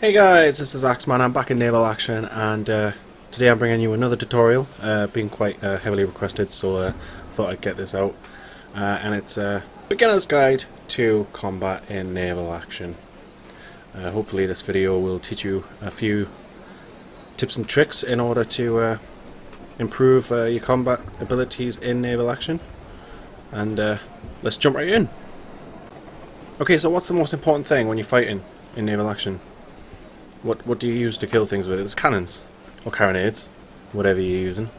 Hey guys, this is Axeman. I'm back in Naval Action, and today I'm bringing you another tutorial, being quite heavily requested, so thought I'd get this out. And it's a beginner's guide to combat in Naval Action. Hopefully this video will teach you a few tips and tricks in order to improve your combat abilities in Naval Action. And let's jump right in. Okay, so what's the most important thing when you're fighting in Naval Action? What do you use to kill things with? It's cannons or carronades, whatever you're using.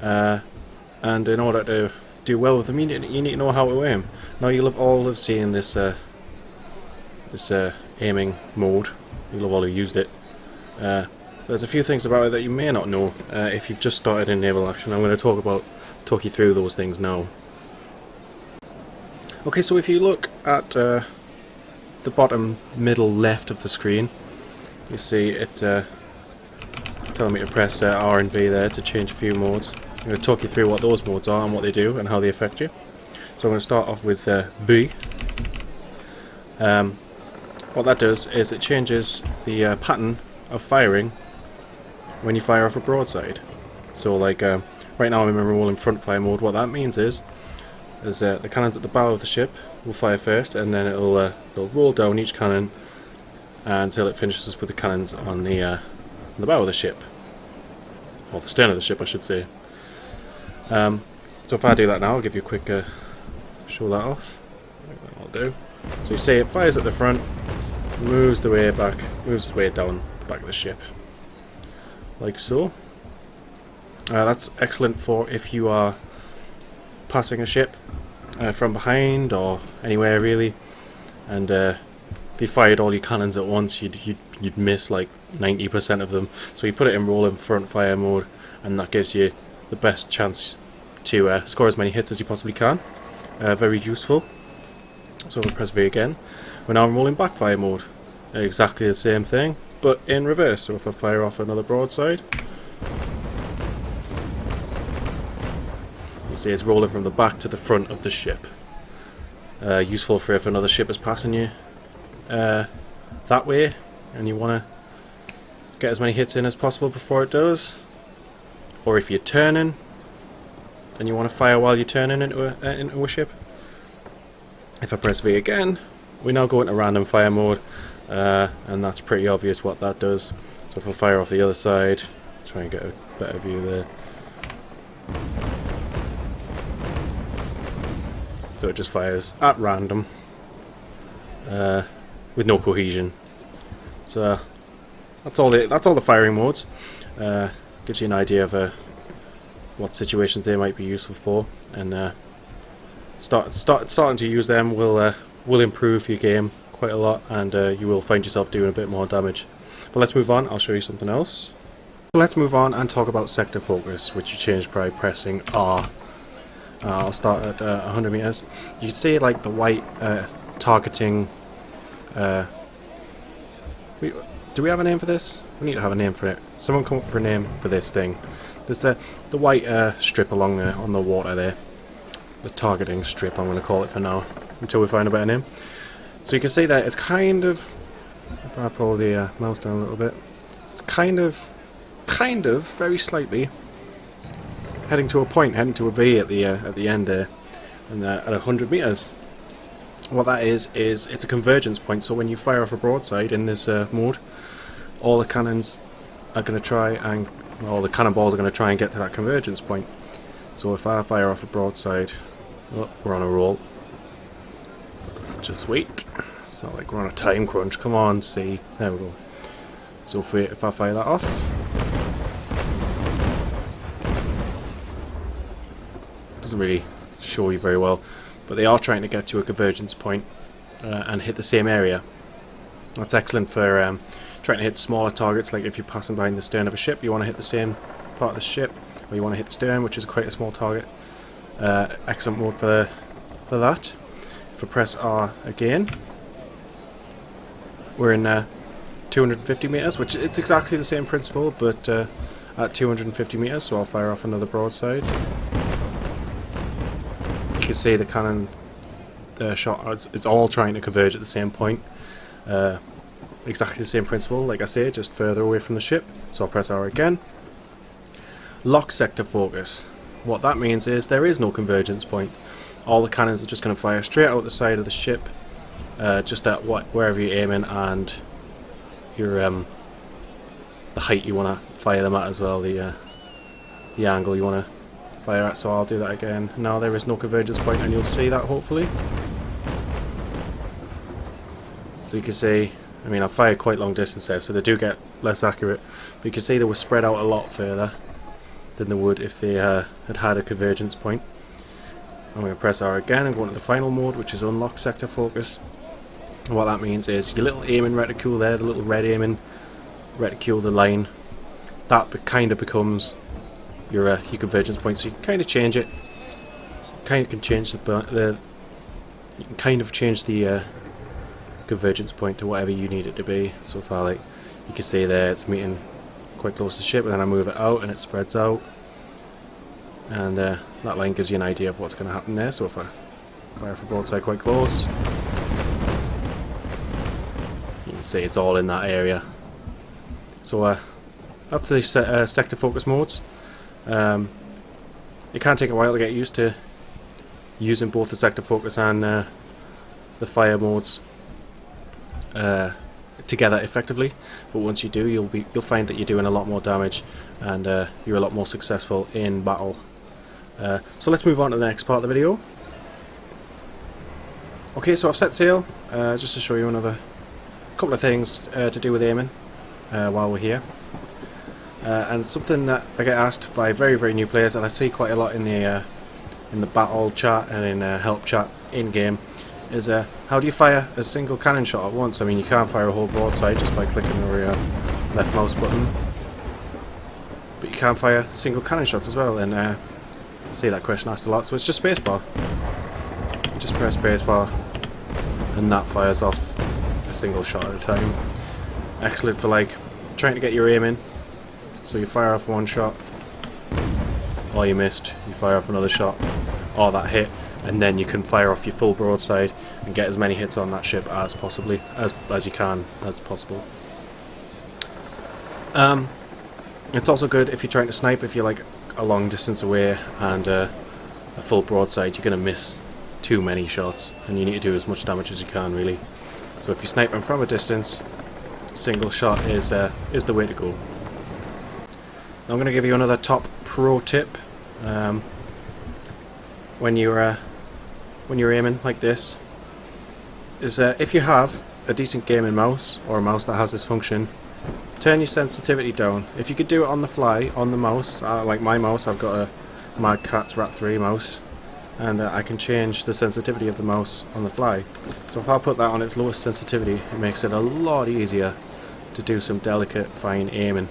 And in order to do well with them, you need to know how to aim. Now you'll have all have seen this aiming mode. You'll have all used it. There's a few things about it that you may not know if you've just started in Naval Action. I'm going to talk you through those things now. Okay, so if you look at the bottom middle left of the screen, you see it telling me to press R and V there to change a few modes. I'm going to talk you through what those modes are and what they do and how they affect you. So I'm going to start off with V. What that does is it changes the pattern of firing when you fire off a broadside. So like right now I'm in rolling front fire mode. What that means is the cannons at the bow of the ship will fire first, and then they'll roll down each cannon until it finishes with the cannons on the bow of the ship, or the stern of the ship, I should say. So if I do that now, I'll give you a quick show that off. I'll do. So you see it fires at the front, moves the way back, moves its way down the back of the ship, like so. That's excellent for if you are passing a ship from behind or anywhere really, and if you fired all your cannons at once, you'd miss like 90% of them. So you put it in rolling front fire mode, and that gives you the best chance to score as many hits as you possibly can. Very useful. So we'll press V again. We're now in rolling back fire mode. Exactly the same thing, but in reverse. So if I fire off another broadside, you see it's rolling from the back to the front of the ship. Useful for if another ship is passing you that way and you want to get as many hits in as possible before it does, or if you're turning and you want to fire while you're turning into a ship. If I press V again, we now go into random fire mode, and that's pretty obvious what that does. So if I fire off the other side, let's try and get a better view there. So it just fires at random, with no cohesion. So that's all the firing modes. Gives you an idea of what situations they might be useful for, and starting to use them will improve your game quite a lot, and you will find yourself doing a bit more damage. But let's move on. I'll show you something else. Let's move on and talk about sector focus, which you change by pressing R. I'll start at 100 meters. You can see like the white targeting. Do we have a name for this? We need to have a name for it. Someone come up for a name for this thing. There's the white strip along there on the water there. The targeting strip, I'm going to call it for now, until we find a better name. So you can see that it's kind of, if I pull the mouse down a little bit, it's kind of, very slightly heading to a V at the end there, and at 100 meters. What that is it's a convergence point. So when you fire off a broadside in this mode, all the cannons are going to try and, all the cannonballs are going to try and get to that convergence point. So if I fire off a broadside, oh, we're on a roll. Just wait. It's not like we're on a time crunch. Come on, see. There we go. So if I fire that off, doesn't really show you very well, but they are trying to get to a convergence point and hit the same area. That's excellent for trying to hit smaller targets, like if you're passing behind the stern of a ship, you want to hit the same part of the ship, or you want to hit the stern, which is quite a small target. Excellent mode for that. If I press R again, we're in 250 meters, which it's exactly the same principle, but at 250 meters. So I'll fire off another broadside. You can see the cannon shot. It's all trying to converge at the same point. exactly the same principle, like I say, just further away from the ship. So I'll press R again. Lock sector focus. What that means is there is no convergence point. All the cannons are just going to fire straight out the side of the ship, just at wherever you're aiming, and your the height you want to fire them at as well, the angle you want to fire at. So I'll do that again. Now there is no convergence point, and you'll see that hopefully. So you can see, I mean, I've fired quite long distance there, so they do get less accurate, but you can see they were spread out a lot further than they would if they had a convergence point. I'm going to press R again and go into the final mode, which is unlock sector focus. And what that means is your little aiming reticule there, the little red aiming reticule, the line, that kind of becomes your convergence point. So you can kind of change it. You can change the convergence point to whatever you need it to be. So if I, like, you can see there it's meeting quite close to the ship, and then I move it out and it spreads out, and that line gives you an idea of what's going to happen there. So if I fire from broadside quite close, you can see it's all in that area. So that's the sector focus modes. It can take a while to get used to using both the sector focus and the fire modes together effectively, but once you do, you'll find that you're doing a lot more damage, and you're a lot more successful in battle. So let's move on to the next part of the video. Okay, so I've set sail just to show you another couple of things to do with aiming while we're here, and something that I get asked by very new players, and I see quite a lot in the battle chat and in help chat in game, is how do you fire a single cannon shot at once? I mean, you can't fire a whole broadside just by clicking the left mouse button, but you can fire single cannon shots as well, and I see that question asked a lot. So it's just spacebar. You just press spacebar and that fires off a single shot at a time. Excellent for, like, trying to get your aim in. So you fire off one shot, or you missed, you fire off another shot, or that hit, and then you can fire off your full broadside and get as many hits on that ship as possible. It's also good if you're trying to snipe. If you're like a long distance away and a full broadside, you're going to miss too many shots, and you need to do as much damage as you can, really. So if you're sniping from a distance, single shot is the way to go. Now I'm going to give you another top pro tip. When you're aiming like this, is if you have a decent gaming mouse, or a mouse that has this function, turn your sensitivity down. If you could do it on the fly on the mouse, like my mouse, I've got a Mad Catz Rat 3 mouse, and I can change the sensitivity of the mouse on the fly. So if I put that on its lowest sensitivity, it makes it a lot easier to do some delicate, fine aiming.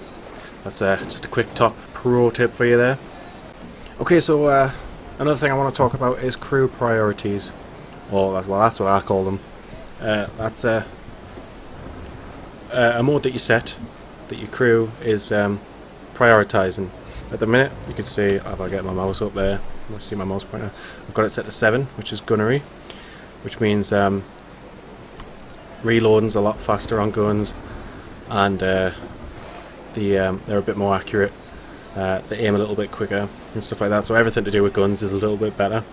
That's just a quick top pro tip for you there. Okay, so another thing I want to talk about is crew priorities, or well, that's what I call them. That's a mode that you set that your crew is prioritizing. At the minute, you can see, if I get my mouse up there, you see my mouse pointer, I've got it set to 7, which is gunnery, which means reloading's a lot faster on guns, and they're a bit more accurate. They aim a little bit quicker and stuff like that, so everything to do with guns is a little bit better.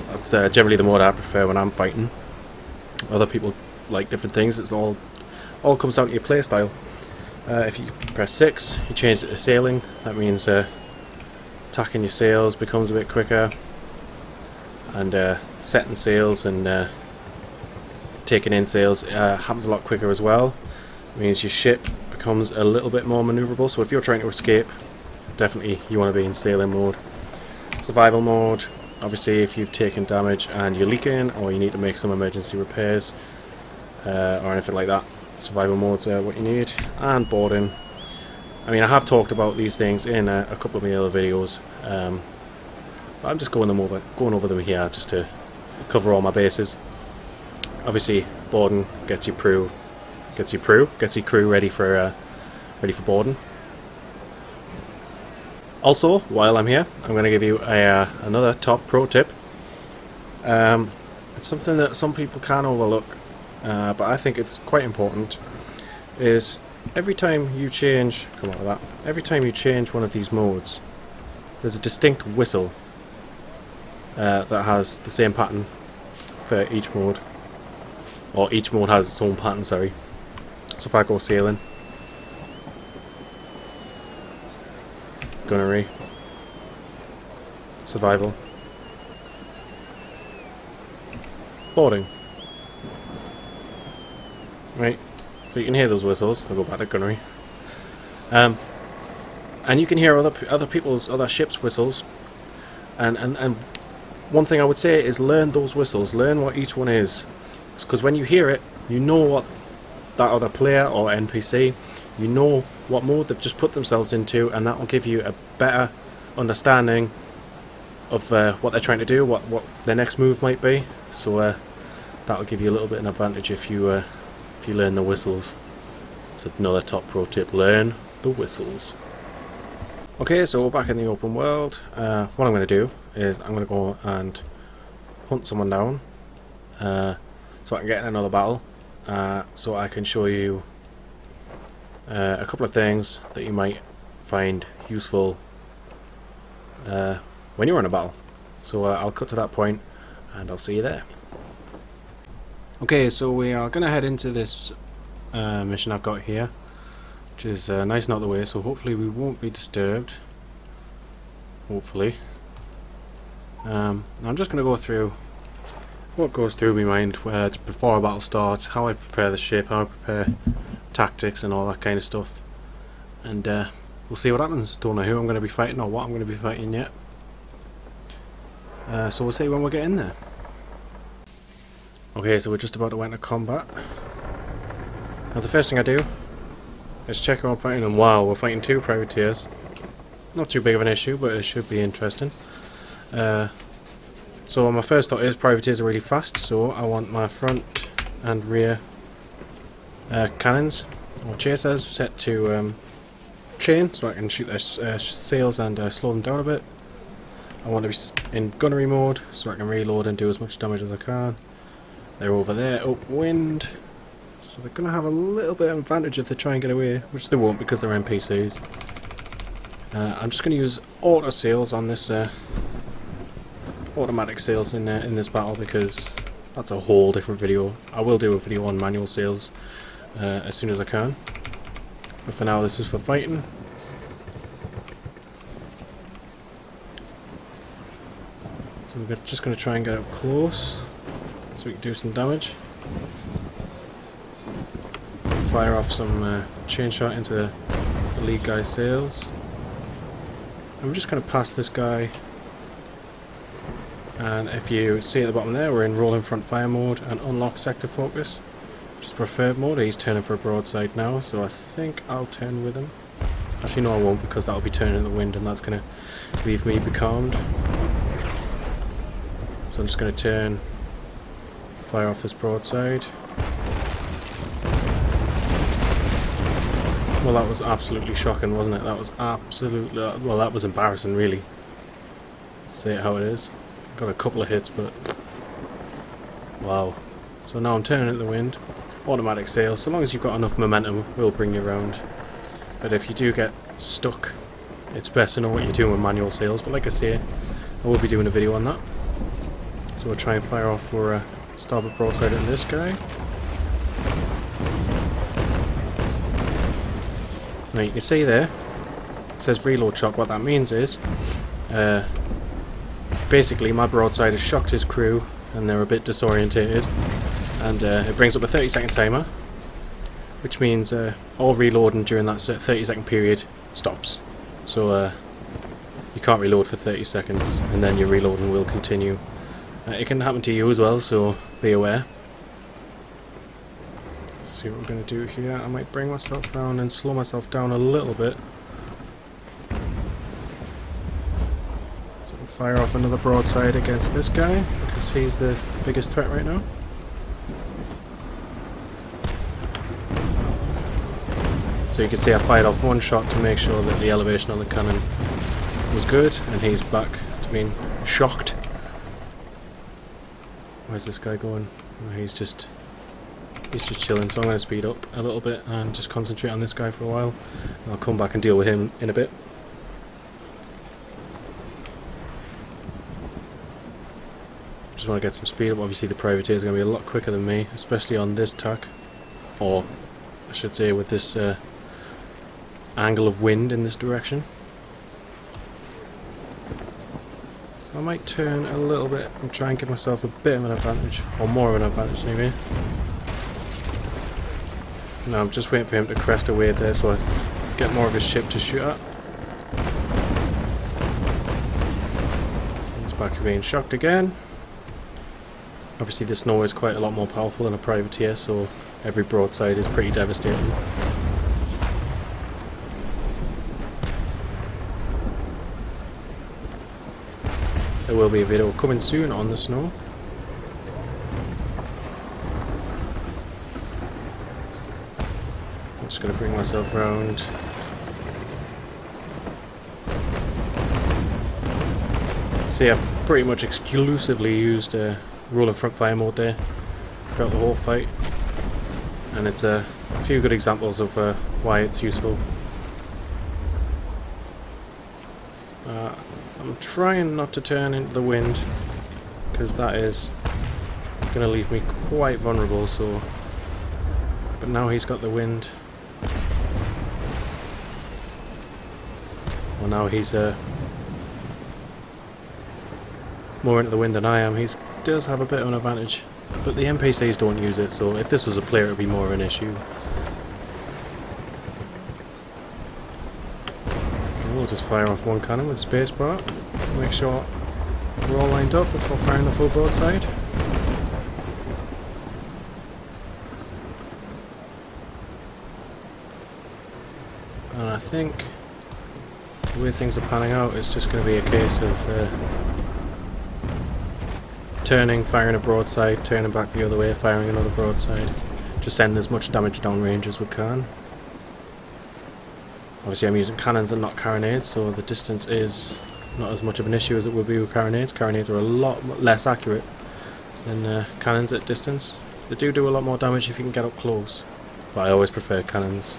That's generally the mode I prefer when I'm fighting. Other people like different things. It's all comes down to your playstyle. If you press 6, you change it to sailing. That means tacking your sails becomes a bit quicker, and setting sails and taking in sails happens a lot quicker as well. It means your ship becomes a little bit more maneuverable. So if you're trying to escape, definitely you want to be in sailing mode. Survival mode, obviously if you've taken damage and you're leaking, or you need to make some emergency repairs or anything like that, survival mode's what you need. And boarding, I mean, I have talked about these things in a couple of my other videos, but I'm just going over them here just to cover all my bases. Obviously boarding gets your crew ready for boarding. Also, while I'm here, I'm going to give you another top pro tip. It's something that some people can overlook. but I think it's quite important, is every time you change, come on with that, every time you change one of these modes, there's a distinct whistle that has the same pattern for each mode, or each mode has its own pattern, sorry. So if I go sailing, gunnery, survival, boarding. Right, so you can hear those whistles. I'll go back to gunnery. And you can hear other ships' whistles. And one thing I would say is learn those whistles. Learn what each one is, because when you hear it, you know what that other player or NPC, you know what mode they've just put themselves into, and that will give you a better understanding of what they're trying to do, what their next move might be. So that will give you a little bit of an advantage if you learn the whistles. It's another top pro tip: learn the whistles. Okay, so we're back in the open world. What I'm going to do is I'm going to go and hunt someone down, so I can get in another battle. So I can show you a couple of things that you might find useful when you're in a battle. So I'll cut to that point and I'll see you there. Okay, so we are going to head into this mission I've got here, which is nice and out of the way, so hopefully we won't be disturbed. Hopefully. I'm just going to go through what goes through my mind before a battle starts, how I prepare the ship, how I prepare tactics and all that kind of stuff. And we'll see what happens. Don't know who I'm going to be fighting or what I'm going to be fighting yet. So we'll see when we get in there. Okay, so we're just about to enter combat. Now the first thing I do is check who I'm fighting, and wow, we're fighting 2 privateers. Not too big of an issue, but it should be interesting. So my first thought is privateers are really fast, so I want my front and rear cannons or chasers set to chain, so I can shoot their sails and slow them down a bit. I want to be in gunnery mode, so I can reload and do as much damage as I can. They're over there, upwind, so they're going to have a little bit of advantage if they try and get away, which they won't because they're NPCs. I'm just going to use auto sails on this, automatic sails in this battle, because that's a whole different video. I will do a video on manual sails as soon as I can, but for now this is for fighting. So we're just going to try and get up close so we can do some damage. Fire off some chain shot into the lead guy's sails. I'm just going to pass this guy, and if you see at the bottom there, we're in rolling front fire mode and unlock sector focus, which is preferred mode. He's turning for a broadside now, so I think I'll turn with him. Actually no, I won't, because that'll be turning in the wind and that's going to leave me becalmed. So I'm just going to turn, fire off this broadside. Well, that was absolutely shocking, wasn't it? That was absolutely... well, that was embarrassing, really. Let's say it how it is. Got a couple of hits, but... wow. So now I'm turning in the wind. Automatic sail. So long as you've got enough momentum, we'll bring you around. But if you do get stuck, it's best to know what you're doing with manual sails. But like I say, I will be doing a video on that. So we'll try and fire off for starboard broadside on this guy. Now you can see there, it says reload shock. What that means is, basically my broadside has shocked his crew and they're a bit disorientated, and it brings up a 30-second timer, which means all reloading during that 30-second period stops. So you can't reload for 30 seconds and then your reloading will continue. It can happen to you as well, so be aware. Let's see what we're going to do here. I might bring myself around and slow myself down a little bit. So we'll fire off another broadside against this guy, because he's the biggest threat right now. So you can see I fired off one shot to make sure that the elevation on the cannon was good, and he's back to being shocked. Where's this guy going? Oh, he's just He's just chilling, so I'm going to speed up a little bit and just concentrate on this guy for a while. And I'll come back and deal with him in a bit. Just want to get some speed up. Obviously the privateer is going to be a lot quicker than me, especially on this tack. Or, I should say, with this angle of wind in this direction. So I might turn a little bit and try and give myself a bit of an advantage, or more of an advantage anyway. No, I'm just waiting for him to crest a wave there so I get more of his ship to shoot at. He's back to being shocked again. Obviously the snow is quite a lot more powerful than a privateer, so every broadside is pretty devastating. There will be a video coming soon on the snow. I'm just going to bring myself around. See, I've pretty much exclusively used rolling front fire mode there throughout the whole fight, and it's a few good examples of why it's useful. I'm trying not to turn into the wind because that is going to leave me quite vulnerable, so but now he's got the wind. Well, now he's more into the wind than I am. He does have a bit of an advantage, but the NPCs don't use it, so if this was a player it would be more of an issue. We'll just fire off one cannon with spacebar. Make sure we're all lined up before firing the full broadside. And I think the way things are panning out, it's just going to be a case of turning, firing a broadside, turning back the other way, firing another broadside. Just sending as much damage downrange as we can. Obviously I'm using cannons and not carronades, so the distance is not as much of an issue as it would be with carronades. Carronades are a lot less accurate than cannons at distance. They do a lot more damage if you can get up close, but I always prefer cannons.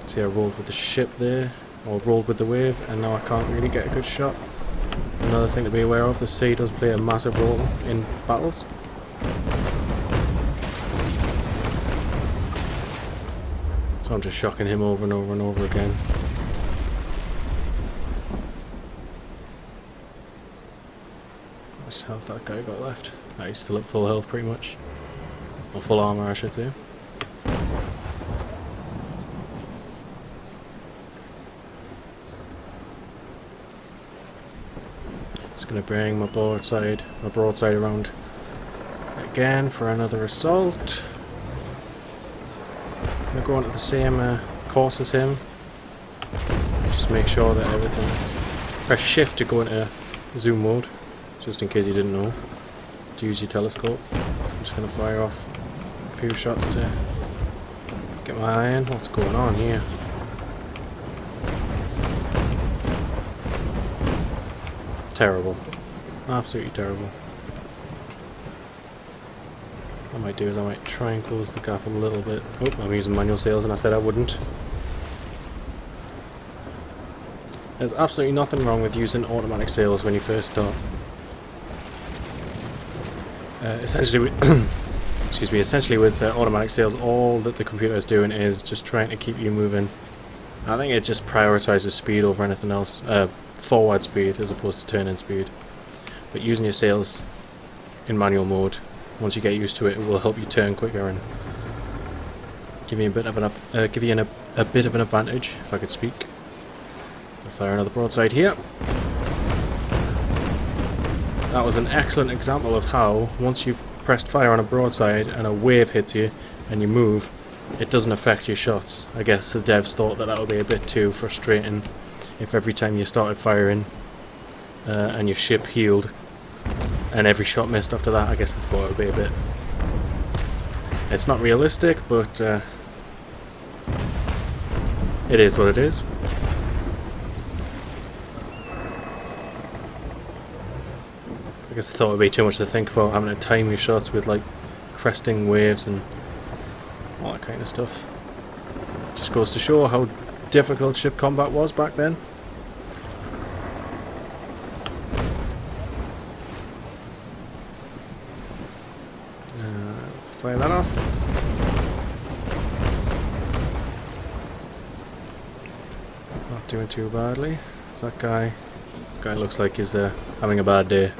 See, I rolled with the ship there, or rolled with the wave, and now I can't really get a good shot. Another thing to be aware of, the sea does play a massive role in battles. So I'm just shocking him over and over and over again. How much health that guy got left? Oh, he's still at full health pretty much. Or full armor, I should say. Just gonna bring my broadside around again for another assault. I'm going to go onto the same course as him. Just make sure that everything's... Press shift to go into zoom mode, just in case you didn't know, to use your telescope. I'm just going to fire off a few shots to get my eye in. What's going on here? Terrible. Absolutely terrible. What I might do is I might try and close the gap a little bit. Oh, I'm using manual sails and I said I wouldn't. There's absolutely nothing wrong with using automatic sails when you first start. Essentially, essentially with automatic sails, all that the computer is doing is just trying to keep you moving. I think it just prioritizes speed over anything else. Forward speed as opposed to turn-in speed. But using your sails in manual mode, once you get used to it, it will help you turn quicker and give you a bit of an a bit of an advantage, if I could speak. I'll fire another broadside here. That was an excellent example of how once you've pressed fire on a broadside and a wave hits you and you move, it doesn't affect your shots. I guess the devs thought that that would be a bit too frustrating if every time you started firing and your ship healed and every shot missed after that. I guess they thought it would be a bit... It's not realistic, but it is what it is. guess I thought it would be too much to think about having to time your shots with like cresting waves and all that kind of stuff. Just goes to show how difficult ship combat was back then. Fire that off. Not doing too badly. Is that guy? Guy looks like he's having a bad day.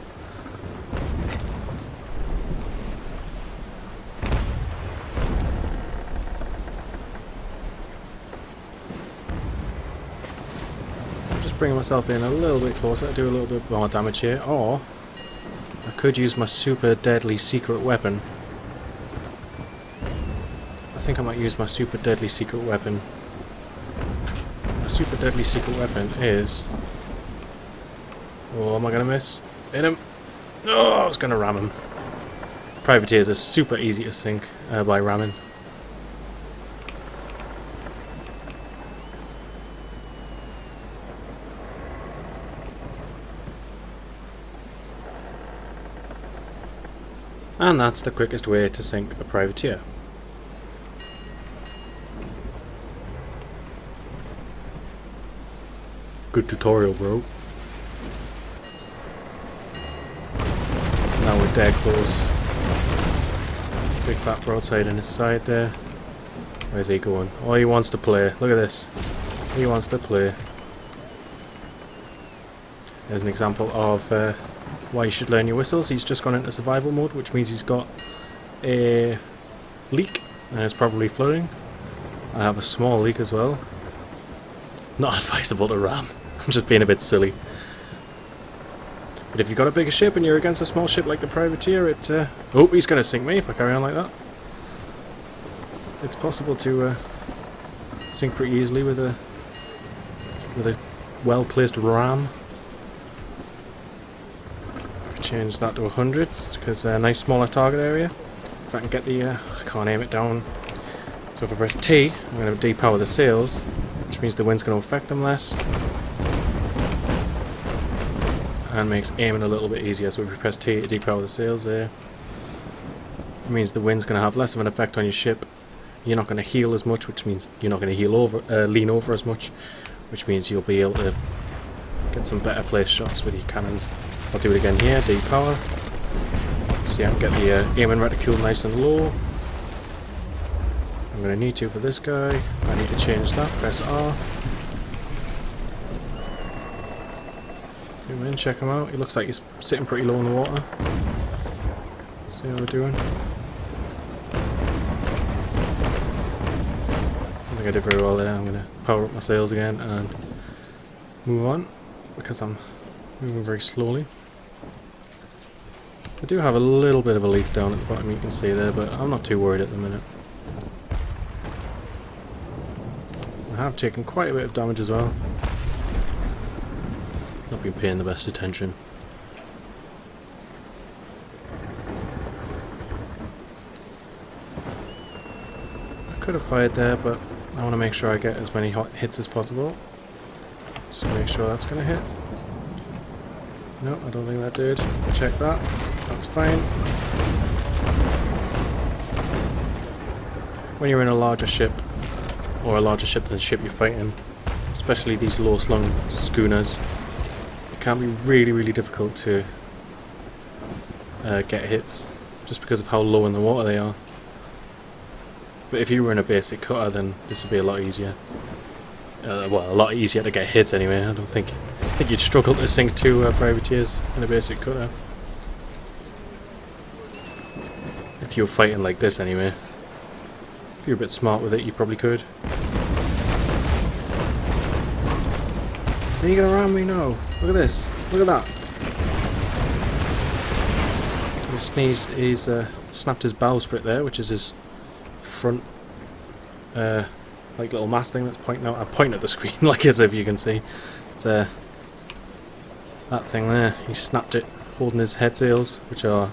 I'm just bringing myself in a little bit closer, do a little bit more damage here, or I could use my super deadly secret weapon. I think I might use my super deadly secret weapon. My super deadly secret weapon is... Oh, am I going to miss? Hit him! Oh, I was going to ram him. Privateers are super easy to sink by ramming. And that's the quickest way to sink a privateer. Good tutorial, bro. Now we're dead close. Big fat broadside in his side there. Where's he going? Oh, he wants to play. Look at this. He wants to play. There's an example of why you should learn your whistles. He's just gone into survival mode, which means he's got a leak and it's probably flooding. I have a small leak as well. Not advisable to ram. I'm just being a bit silly. But if you've got a bigger ship and you're against a small ship like the privateer, it... oh, he's going to sink me if I carry on like that. It's possible to sink pretty easily with a well-placed ram. Change that to 100 because a nice smaller target area. If I can get the... I can't aim it down. So if I press T, I'm going to depower the sails, which means the wind's going to affect them less. And makes aiming a little bit easier. So if we press T to depower the sails there, it means the wind's going to have less of an effect on your ship. You're not going to heel as much, which means you're not going to lean over as much, which means you'll be able to get some better placed shots with your cannons. I'll do it again here, depower. See, I can get the aiming reticule nice and low. I'm going to need to for this guy. I need to change that, press R. Zoom in, check him out. He looks like he's sitting pretty low in the water. See how we're doing. I think I did very well there. I'm going to power up my sails again and move on, because I'm moving very slowly. I do have a little bit of a leak down at the bottom, you can see there, but I'm not too worried at the minute. I have taken quite a bit of damage as well. Not been paying the best attention. I could have fired there, but I want to make sure I get as many hot hits as possible. So make sure that's going to hit. No, I don't think that did. Check that. That's fine. When you're in a larger ship, or a larger ship than the ship you're fighting, especially these low-slung schooners, it can be really, really difficult to get hits, just because of how low in the water they are. But if you were in a basic cutter, then this would be a lot easier. Well, a lot easier to get hits anyway. I think you'd struggle to sink two privateers in a basic cutter. If you were fighting like this anyway. If you're a bit smart with it, you probably could. So you're gonna ram me? No. Look at this. Look at that. He sneezed. He's snapped his bowsprit there, which is his front like little mast thing that's pointing out. I point at the screen like as if you can see. It's that thing there. He snapped it, holding his head sails, which are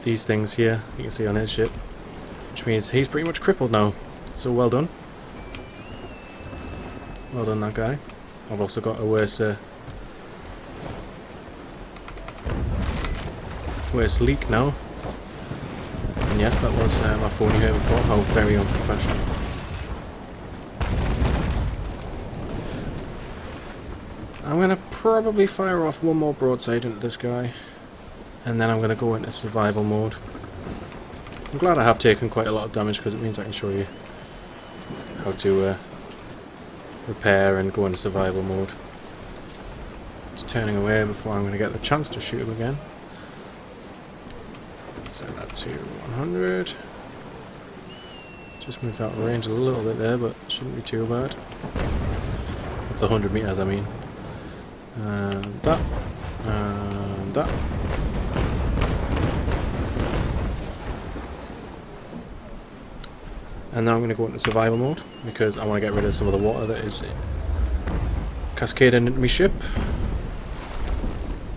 these things here. You can see on his ship, which means he's pretty much crippled now. So well done. Well done, that guy. I've also got a worse worst leak now. And yes, that was my phone you heard before. How very unprofessional. I'm going to probably fire off one more broadside into this guy, and then I'm going to go into survival mode. I'm glad I have taken quite a lot of damage because it means I can show you how to repair and go into survival mode. Just turning away before I'm going to get the chance to shoot him again. Set that to 100. Just moved out of range a little bit there, but shouldn't be too bad. Of the 100 meters, I mean. And that. And that. And now I'm going to go into survival mode because I want to get rid of some of the water that is cascading into my ship.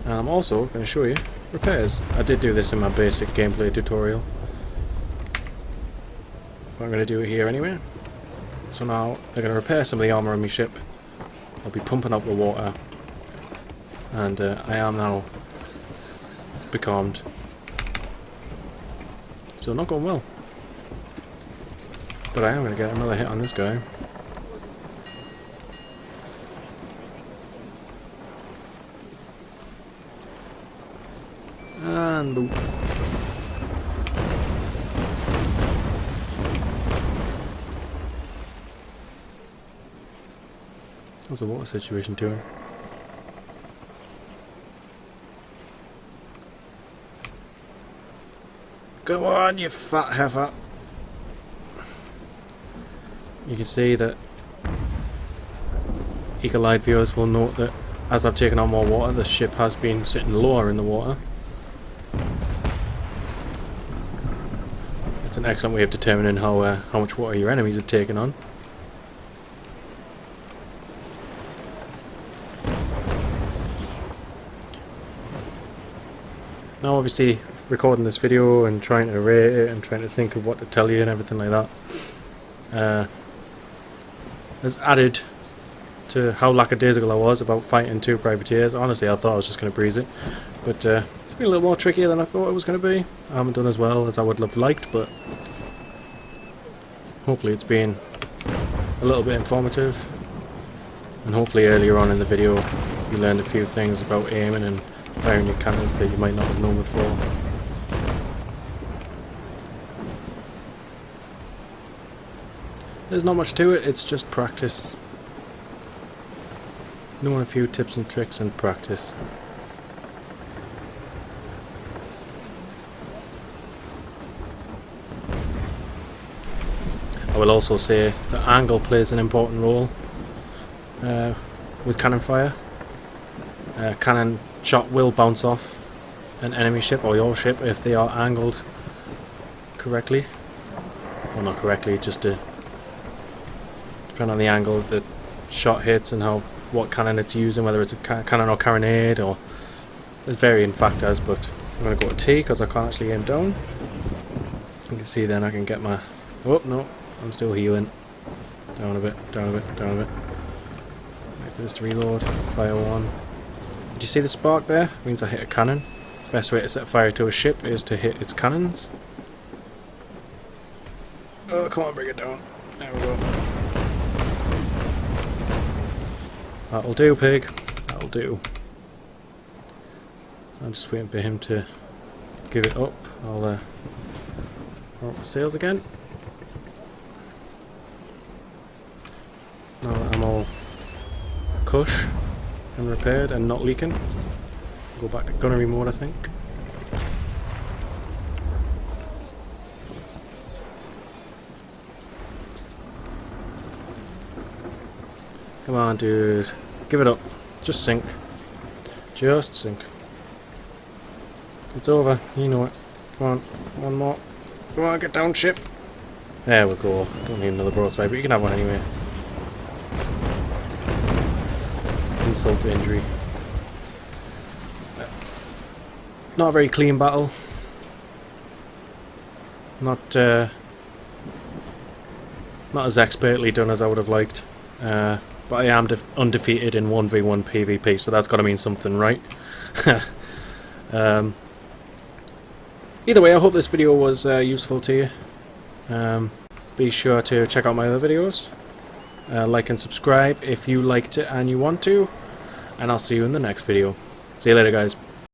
And I'm also going to show you repairs. I did do this in my basic gameplay tutorial, but I'm going to do it here anyway. So now they're going to repair some of the armour on my ship. I'll be pumping up the water, and I am now becalmed. So not going well. But I am going to get another hit on this guy. And boom. How's the water situation doing? Go on, you fat heifer! You can see that eagle-eyed viewers will note that as I've taken on more water, the ship has been sitting lower in the water. It's an excellent way of determining how much water your enemies have taken on. Now obviously recording this video and trying to rate it and trying to think of what to tell you and everything like that has added to how lackadaisical I was about fighting two privateers. Honestly, I thought I was just going to breeze it, but it's been a little more trickier than I thought it was going to be. I haven't done as well as I would have liked, but hopefully it's been a little bit informative, and hopefully earlier on in the video you learned a few things about aiming and firing your cannons that you might not have known before. There's not much to it, it's just practice. Knowing a few tips and tricks and practice. I will also say that angle plays an important role with cannon fire. Cannon shot will bounce off an enemy ship or your ship if they are angled correctly. Well, not correctly, just to depend on the angle that shot hits and what cannon it's using, whether it's a cannon or carronade, or there's varying factors, but I'm going to go to T because I can't actually aim down. You can see then I can get my... Oh no, I'm still healing. Down a bit, down a bit, down a bit. Wait for this to reload. Fire one. Did you see the spark there? It means I hit a cannon. Best way to set fire to a ship is to hit its cannons. Oh, come on, bring it down. There we go. That'll do, pig. That'll do. I'm just waiting for him to give it up. I'll roll up my sails again. Now that I'm all cush and repaired and not leaking, go back to gunnery mode, I think. Come on, dude. Give it up. Just sink. Just sink. It's over. You know it. Come on. One more. Come on, get down, ship. There we go. Don't need another broadside, but you can have one anyway. Insult to injury. Not a very clean battle. Not as expertly done as I would have liked. But I am undefeated in 1v1 PvP, so that's got to mean something, right? Either way, I hope this video was useful to you. Be sure to check out my other videos. Like and subscribe if you liked it and you want to. And I'll see you in the next video. See you later, guys.